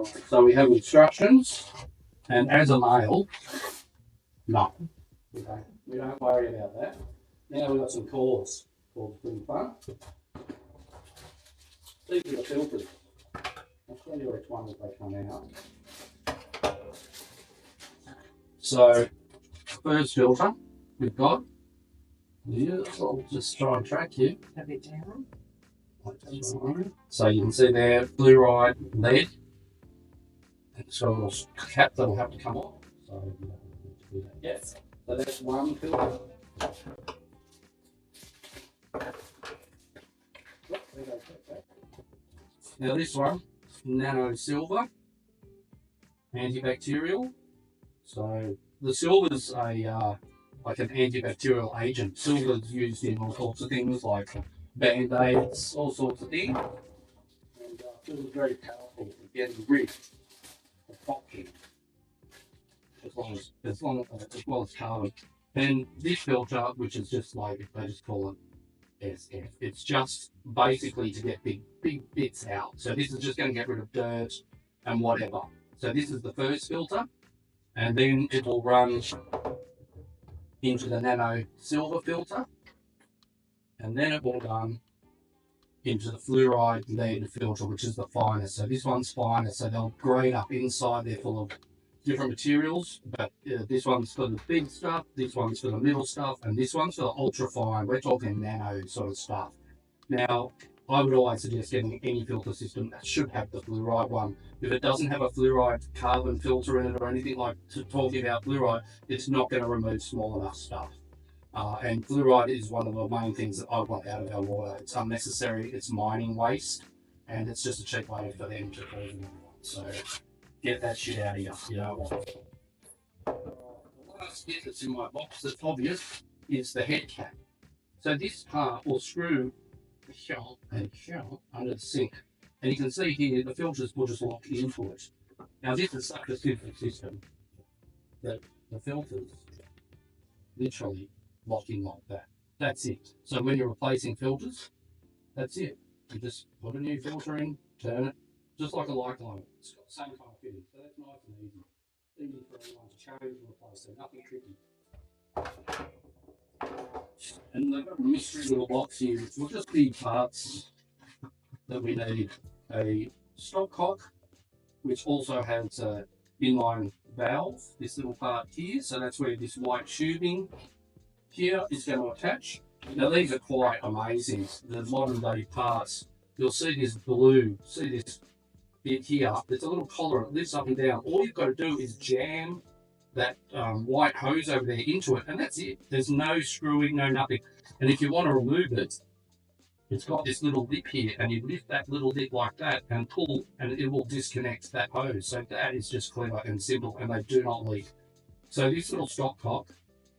So we have instructions, and as a male, no, we don't worry about that. Now we've got some cores. Cores pretty fun. These are the filters. I'll show you which one as they come out. So, first filter we've got. Yeah, I'll just try and track you. A bit down. So you can see there, fluoride, lead. And it's got a little cap that'll have to come off. So you don't need to do that yet. So that's one filter. Now this one, nano silver, antibacterial. So the silver's a like an antibacterial agent. Silver's used in all sorts of things like band-aids, all sorts of things. And silver's very powerful for getting rid of toxins, as well as carbon. And this filter, which is just like they just call it SF, it's just basically to get big bits out. So this is just going to get rid of dirt and whatever. So this is the first filter, and then it will run into the nano silver filter, and then it will run into the fluoride lead filter, which is the finest. So this one's finest, so they'll grade up inside. They're full of different materials, but this one's for the big stuff, this one's for the middle stuff, and this one's for the ultra fine. We're talking nano sort of stuff. Now, I would always suggest getting any filter system that should have the fluoride one. If it doesn't have a fluoride carbon filter in it or anything like talking about fluoride, it's not going to remove small enough stuff. And fluoride is one of the main things that I want out of our water. It's unnecessary, it's mining waste, and it's just a cheap way for them to cause them. So get that shit out of you. You know, the last bit that's in my box that's obvious is the head cap. So this part will screw the shell and shell under the sink. And you can see here the filters will just lock into it. Now this is such a simple system that the filters literally lock in like that. That's it. So when you're replacing filters, that's it. You just put a new filter in, turn it, just like a light line. It's got the same kind of fitting. So that's nice and easy. Easy for anyone to change and replace. So nothing tricky. And the mystery little box here will just be parts that we need. A stopcock, which also has an inline valve, this little part here. So that's where this white tubing here is going to attach. Now these are quite amazing. The modern day parts. You'll see this blue, see this bit here. There's a little collar, it lifts up and down. All you've got to do is jam that white hose over there into it, and that's it. There's no screwing, no nothing. And if you want to remove it, it's got this little lip here, and you lift that little lip like that and pull, and it will disconnect that hose. So that is just clever and simple, and they do not leak. So this little stopcock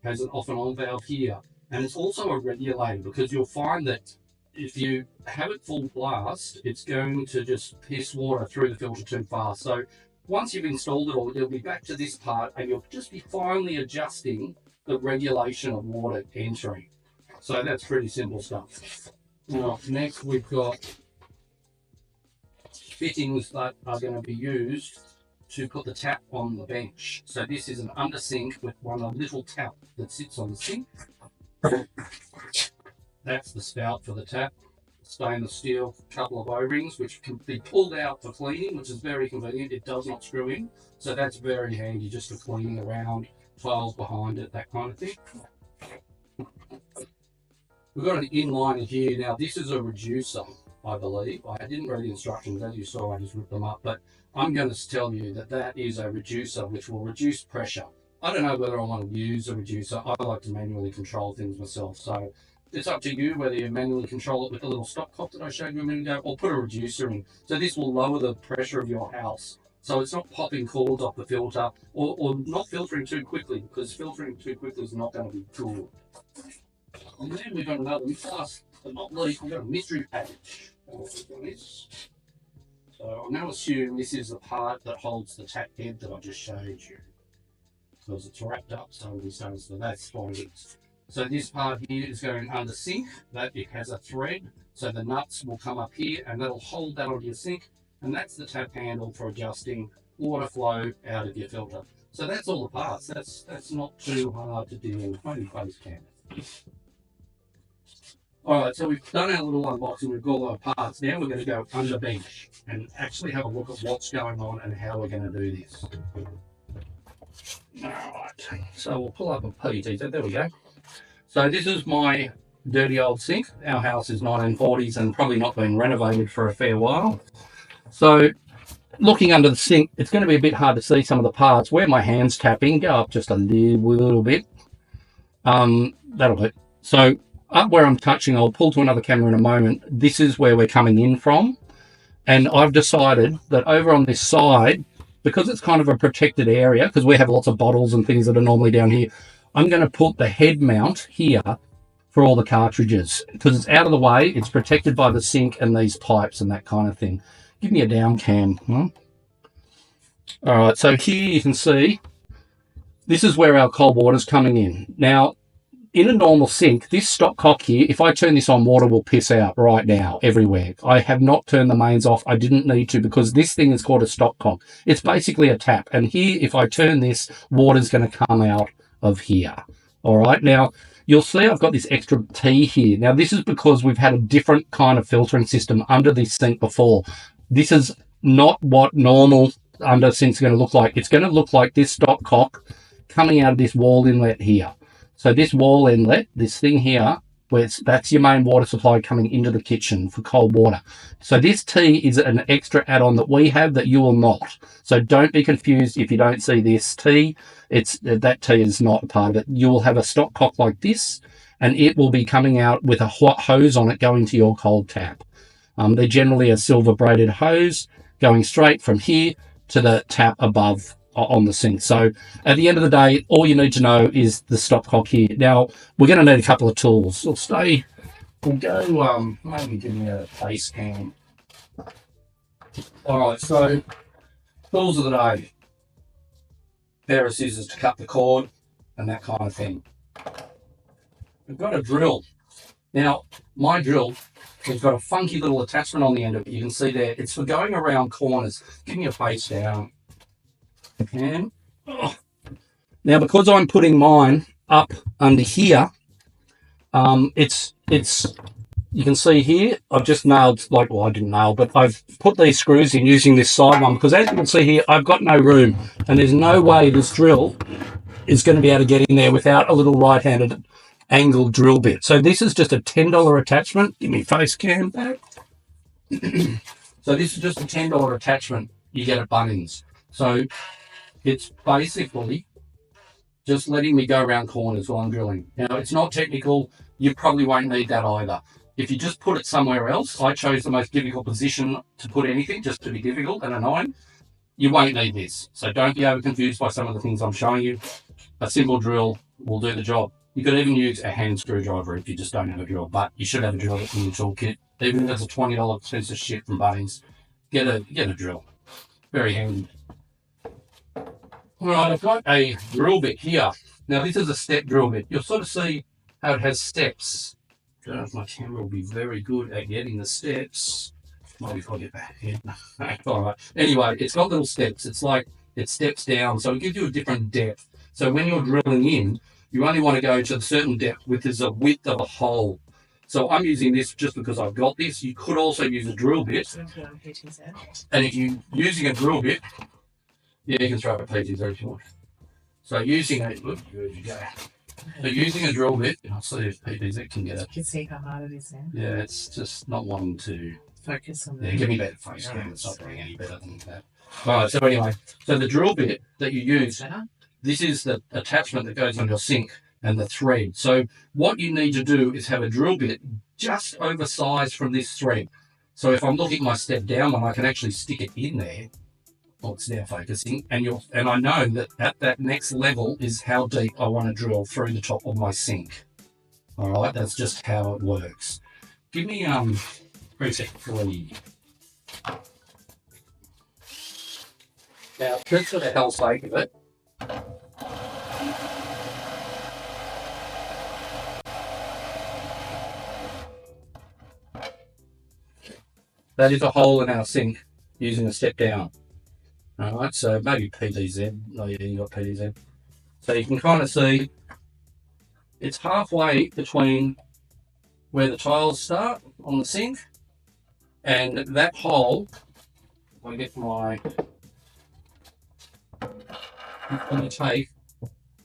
has an off and on valve here, and it's also a regulator, because you'll find that if you have it full blast, it's going to just piss water through the filter too fast. So once you've installed it all, you'll be back to this part, and you'll just be finely adjusting the regulation of water entering. So that's pretty simple stuff. Now, next we've got fittings that are going to be used to put the tap on the bench. So this is an under sink with a little tap that sits on the sink. That's the spout for the tap. Stainless steel, couple of O-rings which can be pulled out for cleaning, which is very convenient. It does not screw in, so that's very handy just for cleaning around, files behind it, that kind of thing. We've got an inliner here. Now this is a reducer, I believe. I didn't read the instructions, as you saw, I just ripped them up, but I'm going to tell you that that is a reducer which will reduce pressure. I don't know whether I want to use a reducer. I like to manually control things myself, so it's up to you whether you manually control it with the little stopcock that I showed you a minute ago, or put a reducer in. So this will lower the pressure of your house. So it's not popping cords off the filter, or not filtering too quickly, because filtering too quickly is not going to be good. And then we've got another, last but not least, we've got a mystery package. So I'm going to assume this is the part that holds the tap head that I just showed you, because it's wrapped up so many stones, so that's fine. So this part here is going under sink, that it has a thread, so the nuts will come up here and that'll hold that on your sink. and that's the tap handle for adjusting water flow out of your filter. So that's all the parts. That's not too hard to do. Only face cam. All right, so we've done our little unboxing. We've got all our parts. Now we're going to go under bench and actually have a look at what's going on and how we're going to do this. All right, so we'll pull up a PT. So there we go. So this is my dirty old sink. Our house is 1940s and probably not been renovated for a fair while. So looking under the sink, it's going to be a bit hard to see some of the parts. Where my hand's tapping, go up just a little bit. That'll do. So up where I'm touching, I'll pull to another camera in a moment. This is where we're coming in from. And I've decided that over on this side, because it's kind of a protected area, because we have lots of bottles and things that are normally down here, I'm going to put the head mount here for all the cartridges, because it's out of the way, it's protected by the sink and these pipes and that kind of thing. Give me a down cam. Huh? All right, so here you can see, this is where our cold water's coming in. Now, in a normal sink, this stopcock here, if I turn this on, water will piss out right now everywhere. I have not turned the mains off. I didn't need to because this thing is called a stopcock. It's basically a tap. And here, if I turn this, water's going to come out of here. All right. Now, you'll see I've got this extra T here. Now, this is because we've had a different kind of filtering system under this sink before. This is not what normal under sinks are going to look like. It's going to look like this stopcock coming out of this wall inlet here. So this wall inlet, this thing here, that's your main water supply coming into the kitchen for cold water. So this T is an extra add-on that we have that you will not. So don't be confused if you don't see this T. That T is not a part of it. You will have a stopcock like this, and it will be coming out with a hot hose on it going to your cold tap. They're generally a silver braided hose going straight from here to the tap above on the sink. So at the end of the day, all you need to know is the stopcock here. Now, we're going to need a couple of tools. We'll go, maybe give me a face cam. All right, so tools of the day. Pair of scissors to cut the cord and that kind of thing. We've got a drill. Now, my drill has got a funky little attachment on the end of it. You can see there, it's for going around corners. Give me a face down. And now, because I'm putting mine up under here, it's you can see here I've just nailed, like, well, I didn't nail, but I've put these screws in using this side one, because as you can see here, I've got no room and there's no way this drill is going to be able to get in there without a little right-handed angled drill bit. So this is just a $10 attachment. Give me face cam back. So this is just a $10 attachment you get at Bunnings. So it's basically just letting me go around corners while I'm drilling. Now, it's not technical. You probably won't need that either. If you just put it somewhere else, I chose the most difficult position to put anything, just to be difficult and annoying. You won't need this. So don't be over confused by some of the things I'm showing you. A simple drill will do the job. You could even use a hand screwdriver if you just don't have a drill, but you should have a drill in your toolkit. Even if it's a $20 piece of shit from Bunnings, get a drill. Very handy. All right, I've got a drill bit here. Now, this is a step drill bit. You'll sort of see how it has steps. My camera will be very good at getting the steps. Maybe if I get back here. All right. Anyway, it's got little steps. It's like it steps down, so it gives you a different depth. So when you're drilling in, you only want to go to a certain depth, which is a width of a hole. So I'm using this just because I've got this. You could also use a drill bit. And if you're using a drill bit, yeah, you can throw up a PT there if you want. So using a, look, where'd you go? So using a drill bit, I'll see if PTZ can get it. You can see how hard it is now. Yeah, it's just not wanting to Focus on give me better face cam. It's not doing any better than that. All right, so anyway, so the drill bit that you use, this is the attachment that goes on your sink and the thread. So what you need to do is have a drill bit just oversized from this thread. So if I'm looking at my step down one, I can actually stick it in there. Well, it's now focusing, and I know that at that next level is how deep I want to drill through the top of my sink. All right, that's just how it works. Give me preset 3. Now, just for the hell's sake of it, that is a hole in our sink. using a step down. All right, so maybe PDZ. Oh yeah, you got PDZ. So you can kind of see it's halfway between where the tiles start on the sink and that hole. I get my. I'm going to take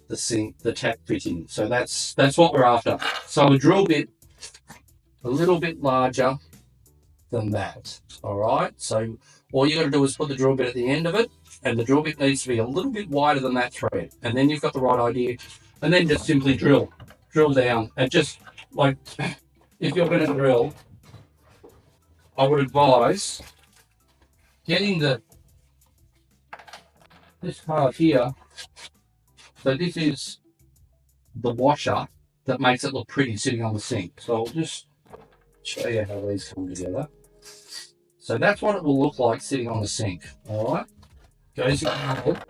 the sink, the tap fitting. So that's what we're after. So a drill bit a little bit larger than that. All right. So all you got to do is put the drill bit at the end of it, and the drill bit needs to be a little bit wider than that thread, and then you've got the right idea. And then just simply drill down, and just like if you're going to drill, I would advise getting this part here. So this is the washer that makes it look pretty sitting on the sink. So I'll just show you how these come together. So that's what it will look like sitting on the sink. All right, goes in there,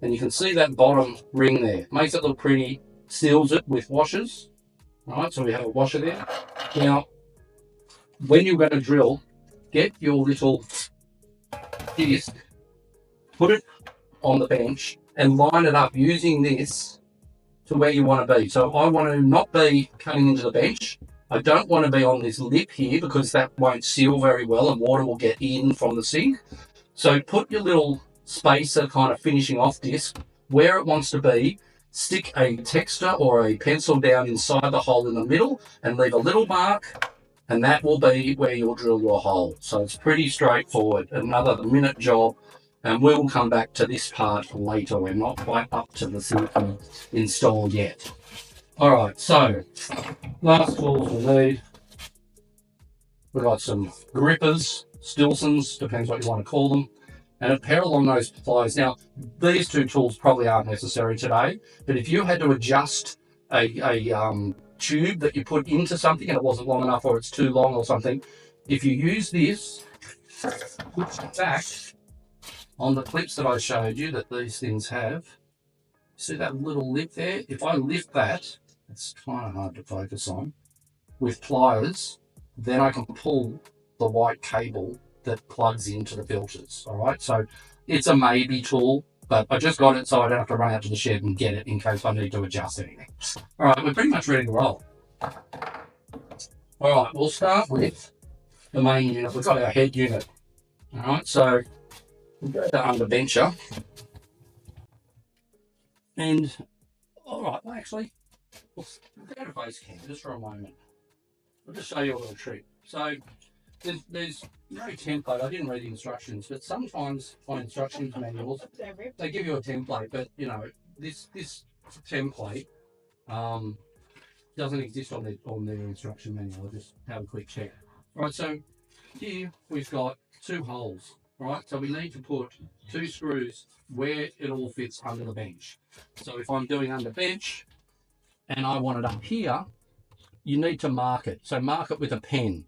and you can see that bottom ring there. Makes it look pretty, seals it with washers. All right, so we have a washer there. Now, when you're going to drill, get your little disc, put it on the bench, and line it up using this to where you want to be. So I want to not be cutting into the bench. I don't want to be on this lip here because that won't seal very well and water will get in from the sink. So put your little spacer kind of finishing off disc where it wants to be. Stick a texture or a pencil down inside the hole in the middle and leave a little mark, and that will be where you'll drill your hole. So it's pretty straightforward. Another minute job, and we'll come back to this part later. We're not quite up to the sink install yet. All right, so last tools we need. We've got some grippers, Stilsons, depends what you want to call them, and a pair of long nose pliers. Now, these two tools probably aren't necessary today, but if you had to adjust a tube that you put into something and it wasn't long enough or it's too long or something, if you use this, push it back on the clips that I showed you that these things have. See that little lip there? If I lift that, it's kind of hard to focus on, with pliers, then I can pull the white cable that plugs into the filters. All right, so it's a maybe tool, but I just got it so I don't have to run out to the shed and get it in case I need to adjust anything. All right, we're pretty much ready to roll. All right, we'll start with the main unit. We've got our head unit. All right, so we'll go to underbencher. And, all right, well, actually, we'll go to base cam just for a moment. I'll just show you a little trick. So there's no template. I didn't read the instructions, but sometimes on instructions manuals, they give you a template, but you know, this template doesn't exist on their instruction manual. I'll just have a quick check. All right, so here we've got two holes. All right, so we need to put two screws where it all fits under the bench. So if I'm doing under bench and I want it up here, you need to mark it. So mark it with a pen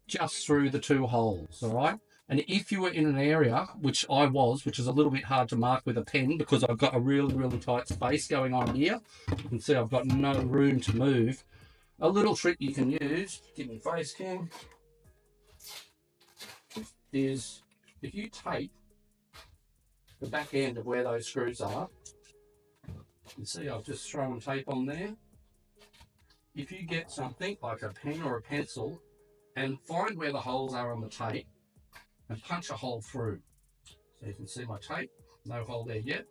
just through the two holes, all right? And if you were in an area, which I was, which is a little bit hard to mark with a pen because I've got a really, really tight space going on here. You can see I've got no room to move. A little trick you can use, give me face cam, is if you tape the back end of where those screws are, you see I've just thrown tape on there. If you get something like a pen or a pencil and find where the holes are on the tape and punch a hole through. So you can see my tape, no hole there yet,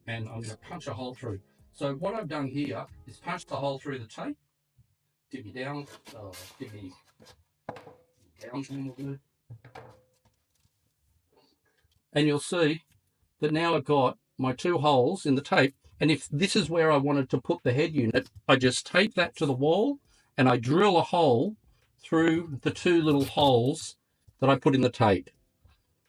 and I'm going to punch a hole through. So what I've done here is punch the hole through the tape, divvy down, divvy down, and you'll see that now I've got my two holes in the tape, and if this is where I wanted to put the head unit, I just tape that to the wall and I drill a hole through the two little holes that I put in the tape.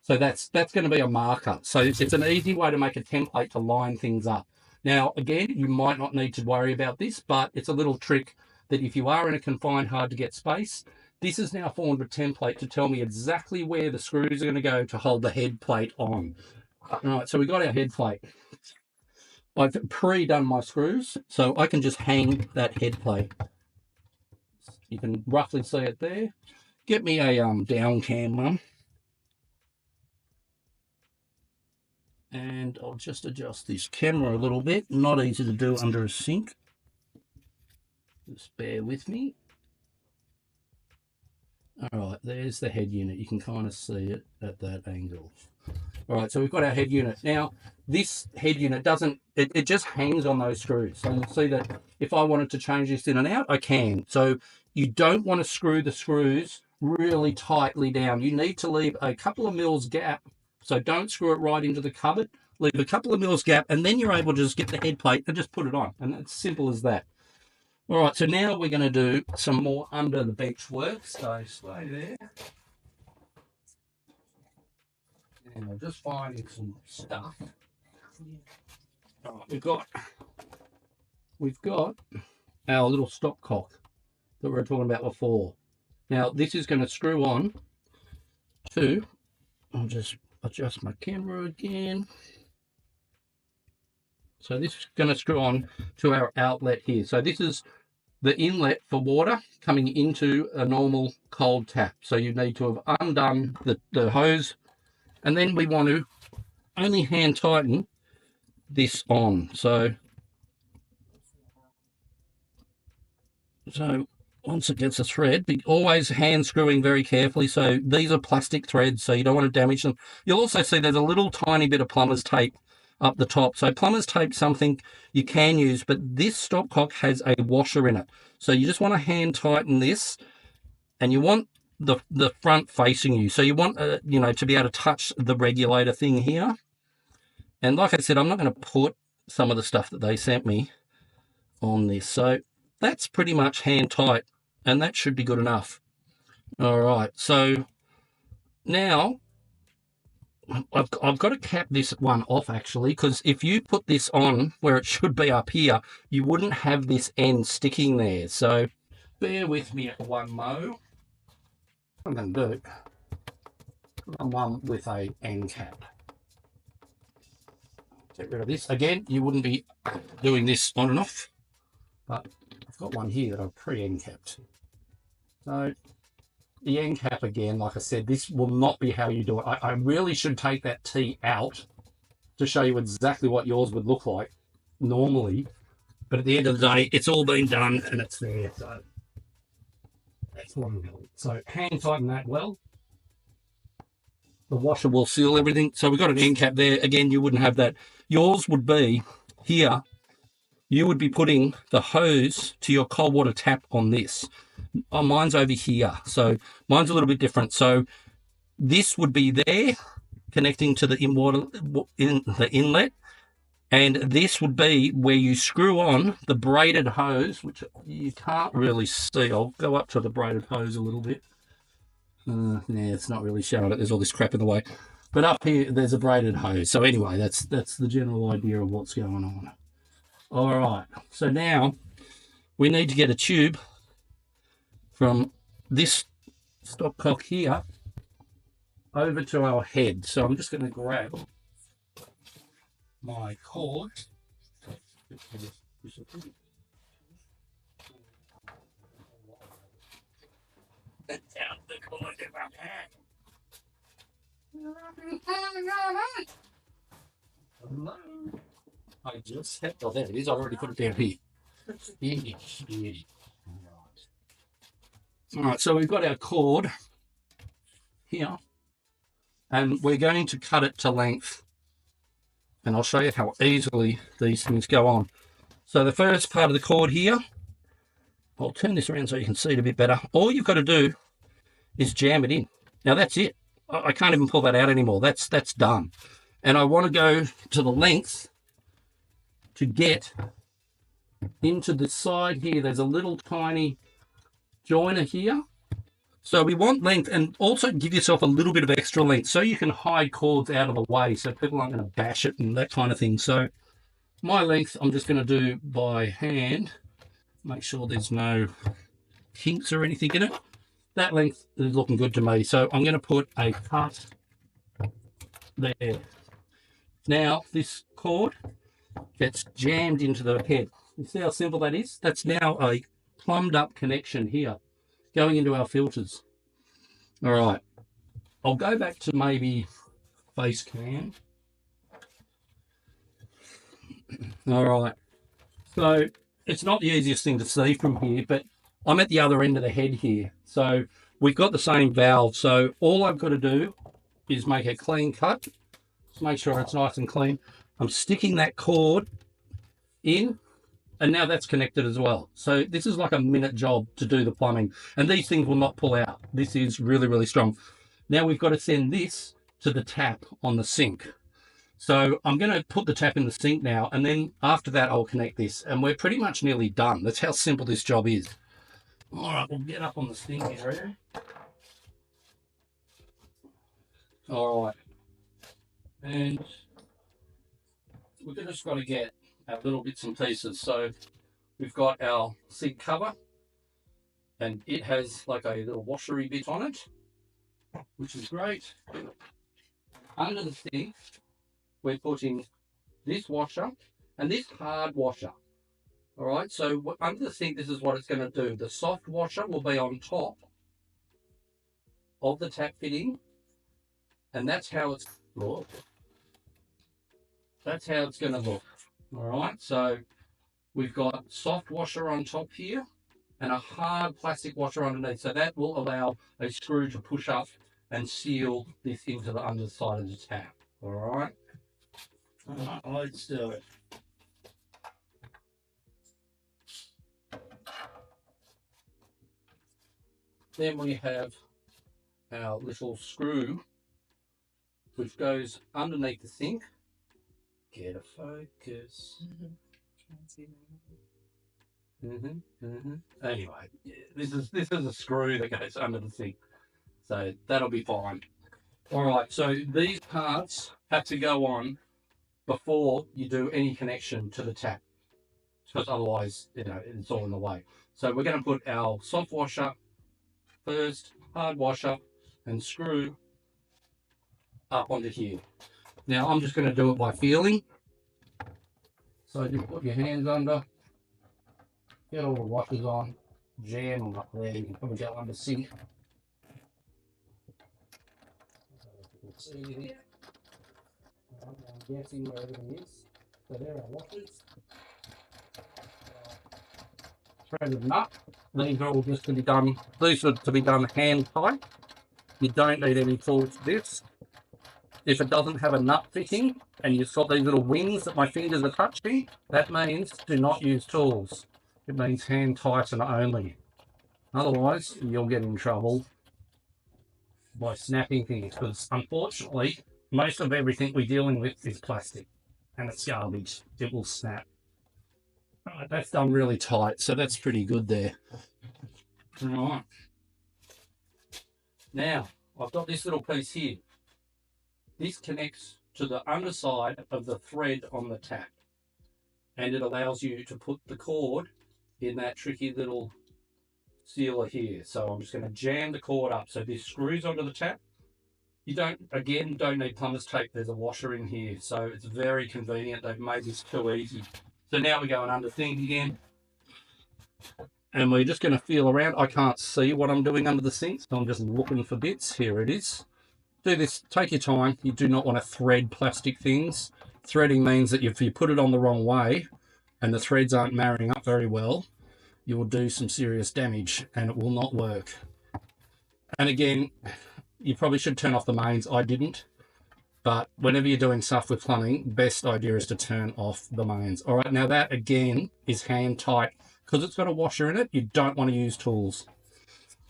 So that's going to be a marker. So it's an easy way to make a template to line things up. Now, again, you might not need to worry about this, but it's a little trick that if you are in a confined, hard to get space, this has now formed a template to tell me exactly where the screws are going to go to hold the head plate on. All right, so we got our head plate. I've pre-done my screws, so I can just hang that head plate. You can roughly see it there. Get me a down cam, Mum. And I'll just adjust this camera a little bit. Not easy to do under a sink. Just bear with me. All right, there's the head unit. You can kind of see it at that angle. All right, so we've got our head unit. Now, this head unit doesn't, it just hangs on those screws. So you'll see that if I wanted to change this in and out, I can. So you don't want to screw the screws really tightly down. You need to leave a couple of mils gap. So don't screw it right into the cupboard. Leave a couple of mils gap, and then you're able to just get the head plate and just put it on. And it's simple as that. All right, so now we're going to do some more under the bench work. So stay there. And I'm just finding some stuff. All right, we've got our little stopcock that we were talking about before. Now this is going to screw on to, I'll just adjust my camera again. So this is going to screw on to our outlet here. So this is the inlet for water coming into a normal cold tap. So you need to have undone the hose, and then we want to only hand tighten this on. So once it gets a thread, be always hand screwing very carefully. So these are plastic threads, so you don't want to damage them. You'll also see there's a little tiny bit of plumber's tape up the top. So plumber's tape, something you can use, but this stopcock has a washer in it. So you just want to hand tighten this, and you want the front facing you. So you want, to be able to touch the regulator thing here. And like I said, I'm not going to put some of the stuff that they sent me on this. So that's pretty much hand tight, and that should be good enough. All right, so now I've got to cap this one off, actually, because if you put this on where it should be up here, you wouldn't have this end sticking there. So bear with me at one mo. I'm going to do one with a end cap. Get rid of this. Again, you wouldn't be doing this on and off, but I've got one here that I've pre-end capped. So the end cap, again, like I said, this will not be how you do it. I really should take that T out to show you exactly what yours would look like normally. But at the end of the day, it's all been done and it's there. So that's what I'm doing. So hand tighten that well. The washer will seal everything. So we've got an end cap there. Again, you wouldn't have that. Yours would be here. You would be putting the hose to your cold water tap on this. Oh, mine's over here. So mine's a little bit different. So this would be there connecting to the inlet. And this would be where you screw on the braided hose, which you can't really see. I'll go up to the braided hose a little bit. Yeah, it's not really showing it. There's all this crap in the way. But up here, there's a braided hose. So anyway, that's the general idea of what's going on. All right. So now we need to get a tube from this stopcock here over to our head. So I'm just going to grab my cord. Down the cord in my hand. Hello. I just hit, oh, there it is. I've already put it down here. All right, so we've got our cord here, and we're going to cut it to length. And I'll show you how easily these things go on. So the first part of the cord here, I'll turn this around so you can see it a bit better. All you've got to do is jam it in. Now that's it. I can't even pull that out anymore. That's done. And I want to go to the length to get into the side here. There's a little tiny joiner here. So we want length, and also give yourself a little bit of extra length so you can hide cords out of the way so people aren't going to bash it and that kind of thing. So my length, I'm just going to do by hand. Make sure there's no kinks or anything in it. That length is looking good to me. So I'm going to put a cut there. Now this cord gets jammed into the head. You see how simple that is? That's now a plumbed up connection here going into our filters. All right. I'll go back to maybe face cam. All right. So it's not the easiest thing to see from here, but I'm at the other end of the head here. So we've got the same valve. So all I've got to do is make a clean cut. Just make sure it's nice and clean. I'm sticking that cord in, and now that's connected as well. So this is like a minute job to do the plumbing, and these things will not pull out. This is really, really strong. Now we've got to send this to the tap on the sink. So I'm going to put the tap in the sink now, and then after that I'll connect this, and we're pretty much nearly done. That's how simple this job is. All right, we'll get up on the sink area. All right, and we've just got to get our little bits and pieces. So we've got our sink cover, and it has like a little washery bit on it, which is great. Under the sink, we're putting this washer and this hard washer. All right, so under the sink, this is what it's going to do. The soft washer will be on top of the tap fitting, and that's how it's look. That's how it's going to look. All right, so we've got soft washer on top here and a hard plastic washer underneath. So that will allow a screw to push up and seal this into the underside of the tap. All right. Let's do it. Then we have our little screw, which goes underneath the sink. Get a focus. Anyway, this is a screw that goes under the sink, so that'll be fine. All right, so these parts have to go on before you do any connection to the tap, because otherwise, it's all in the way. So we're going to put our soft washer first, hard washer, and screw up onto here. Now I'm just going to do it by feeling. So just put your hands under, get all the washers on, jam them up there. You can probably go under the sink. See here. I'm guessing where everything is. So there are washers. Threaded nut. These are all just to be done. These are to be done hand tight. You don't need any tools for this. If it doesn't have a nut fitting and you've got these little wings that my fingers are touching, that means do not use tools. It means hand tighten only. Otherwise, you'll get in trouble by snapping things, because unfortunately, most of everything we're dealing with is plastic and it's garbage. It will snap. All right, that's done really tight, so that's pretty good there. All right. Now, I've got this little piece here. This connects to the underside of the thread on the tap, and it allows you to put the cord in that tricky little sealer here. So I'm just going to jam the cord up so this screws onto the tap. You don't need plumber's tape. There's a washer in here, so it's very convenient. They've made this too easy. So now we're going under sink again, and we're just going to feel around. I can't see what I'm doing under the sink, so I'm just looking for bits. Here it is. Do this, take your time. You do not want to thread plastic things. Threading means that if you put it on the wrong way and the threads aren't marrying up very well, you will do some serious damage and it will not work. And again, you probably should turn off the mains. I didn't. But whenever you're doing stuff with plumbing, best idea is to turn off the mains. All right, now that again is hand tight. Because it's got a washer in it, you don't want to use tools.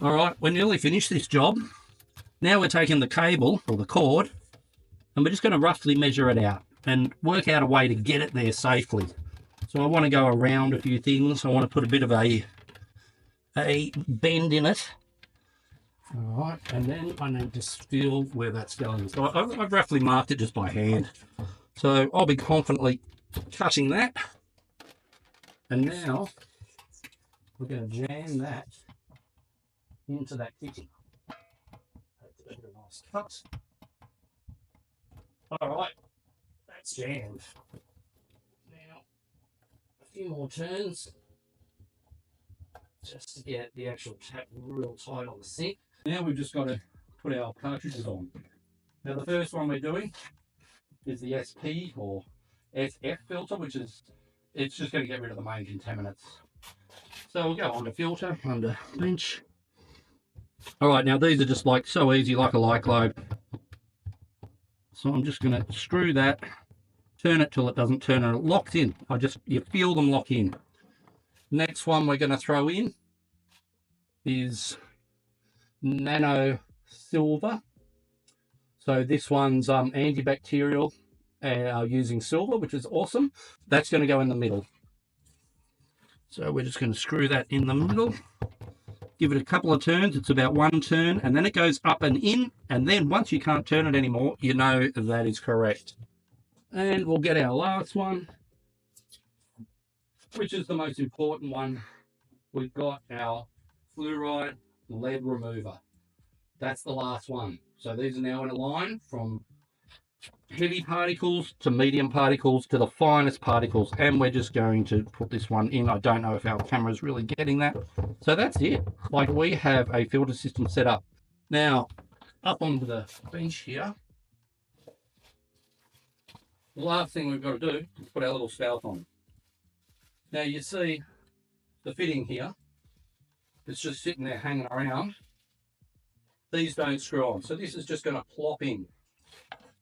All right, we're nearly finished this job. Now we're taking the cable or the cord and we're just going to roughly measure it out and work out a way to get it there safely. So I want to go around a few things. I want to put a bit of a bend in it. All right, and then I need to feel where that's going. So I've roughly marked it just by hand. So I'll be confidently cutting that. And now we're going to jam that into that fitting. A nice cut. All right, that's jammed. Now, a few more turns just to get the actual tap real tight on the sink. Now we've just got to put our cartridges on. Now the first one we're doing is the SP or SF filter, which is it's just going to get rid of the main contaminants. So we'll go on to filter, under bench. All right, now these are just like so easy, like a light globe. So I'm just going to screw that, turn it till it doesn't turn, and it locks in. You feel them lock in. Next one we're going to throw in is nano silver. So this one's antibacterial, using silver, which is awesome. That's going to go in the middle. So we're just going to screw that in the middle. Give it a couple of turns. It's about one turn, and then it goes up and in, and then once you can't turn it anymore, you know that is correct. And we'll get our last one, which is the most important one. We've got our fluoride lead remover. That's the last one. So these are now in a line from heavy particles to medium particles to the finest particles, and we're just going to put this one in. I don't know if our camera is really getting that. So that's it. Like, we have a filter system set up. Now, up onto the bench here, the last thing we've got to do is put our little spout on. Now you see the fitting here, it's just sitting there hanging around. These don't screw on, so this is just going to plop in.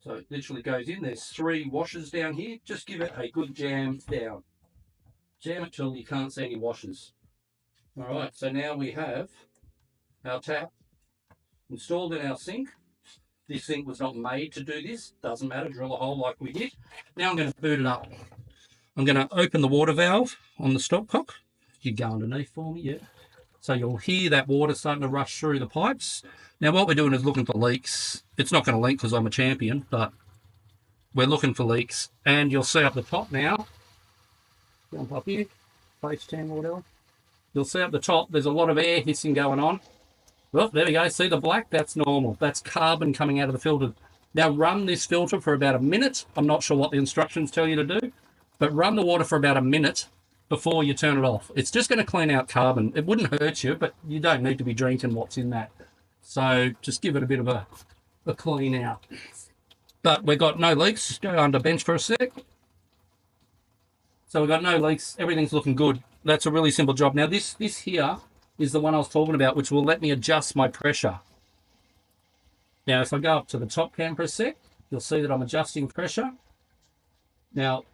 So it literally goes in. There's 3 washers down here. Just give it a good jam down. Jam it till you can't see any washers. All right, so now we have our tap installed in our sink. This sink was not made to do this. Doesn't matter, drill a hole like we did. Now I'm going to boot it up. I'm going to open the water valve on the stopcock. You go underneath for me, yeah. So you'll hear that water starting to rush through the pipes. Now what we're doing is looking for leaks. It's not going to leak because I'm a champion, but we're looking for leaks. And you'll see up the top now, jump up here, face 10 or whatever. You'll see up the top, there's a lot of air hissing going on. Well, there we go. See the black? That's normal. That's carbon coming out of the filter. Now run this filter for about a minute. I'm not sure what the instructions tell you to do, but run the water for about a minute before you turn it off. It's just going to clean out carbon. It wouldn't hurt you, but you don't need to be drinking what's in that. So just give it a bit of a clean out. But we've got no leaks. Go under bench for a sec. So we've got no leaks. Everything's looking good. That's a really simple job. Now this here is the one I was talking about, which will let me adjust my pressure. Now if I go up to the top cam for a sec, you'll see that I'm adjusting pressure. Now,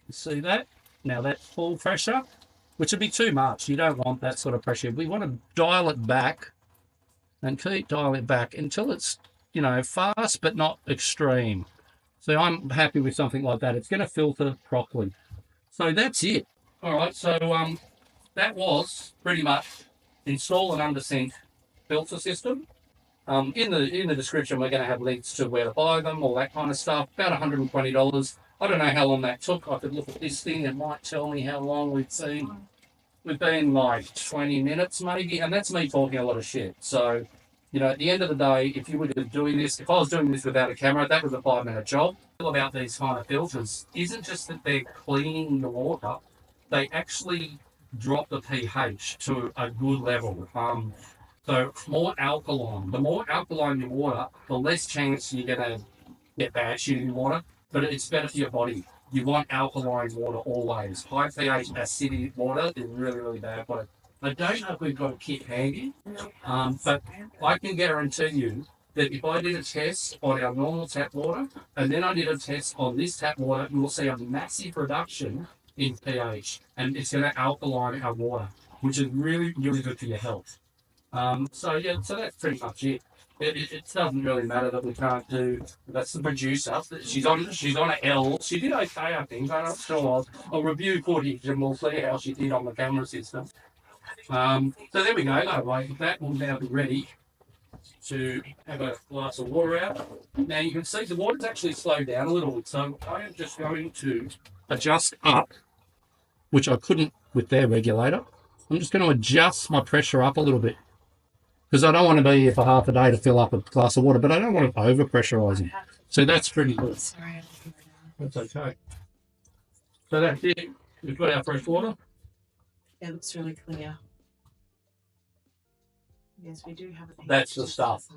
you see that? Now that's full pressure, which would be too much. You don't want that sort of pressure. We want to dial it back and keep dialing it back until it's, you know, fast but not extreme. So I'm happy with something like that. It's going to filter properly. So that's it. All right, so that was pretty much install an under sink filter system. In the description, we're going to have links to where to buy them, all that kind of stuff. About $120. I don't know how long that took. I could look at this thing. It might tell me how long we've been. We've been like 20 minutes maybe, and that's me talking a lot of shit. So, you know, at the end of the day, if you were doing this, if I was doing this without a camera, that was a 5-minute job. All about these kind of filters isn't just that they're cleaning the water. They actually drop the pH to a good level. So more alkaline. The more alkaline your water, the less chance you're going to get bad shit in your water, but it's better for your body. You want alkaline water always. High pH acidic water is really, really bad for it. I don't know if we've got a kit handy, but I can guarantee you that if I did a test on our normal tap water, and then I did a test on this tap water, you will see a massive reduction in pH, and it's going to alkaline our water, which is really, really good for your health. So that's pretty much it. It doesn't really matter that we can't do. That's the producer. She's on an L. She did okay, I think. I'm not sure. I'll review footage and we'll see how she did on the camera system. So there we go. Anyway, that will now be ready to have a glass of water out. Now you can see the water's actually slowed down a little bit. So I am just going to adjust up, which I couldn't with their regulator. I'm just going to adjust my pressure up a little bit, because I don't want to be here for half a day to fill up a glass of water, but I don't want to over-pressurise it. So that's pretty good. Sorry. That's okay. So that's it. We've got our fresh water. It looks really clear. Yes, we do have a. That's the stuff.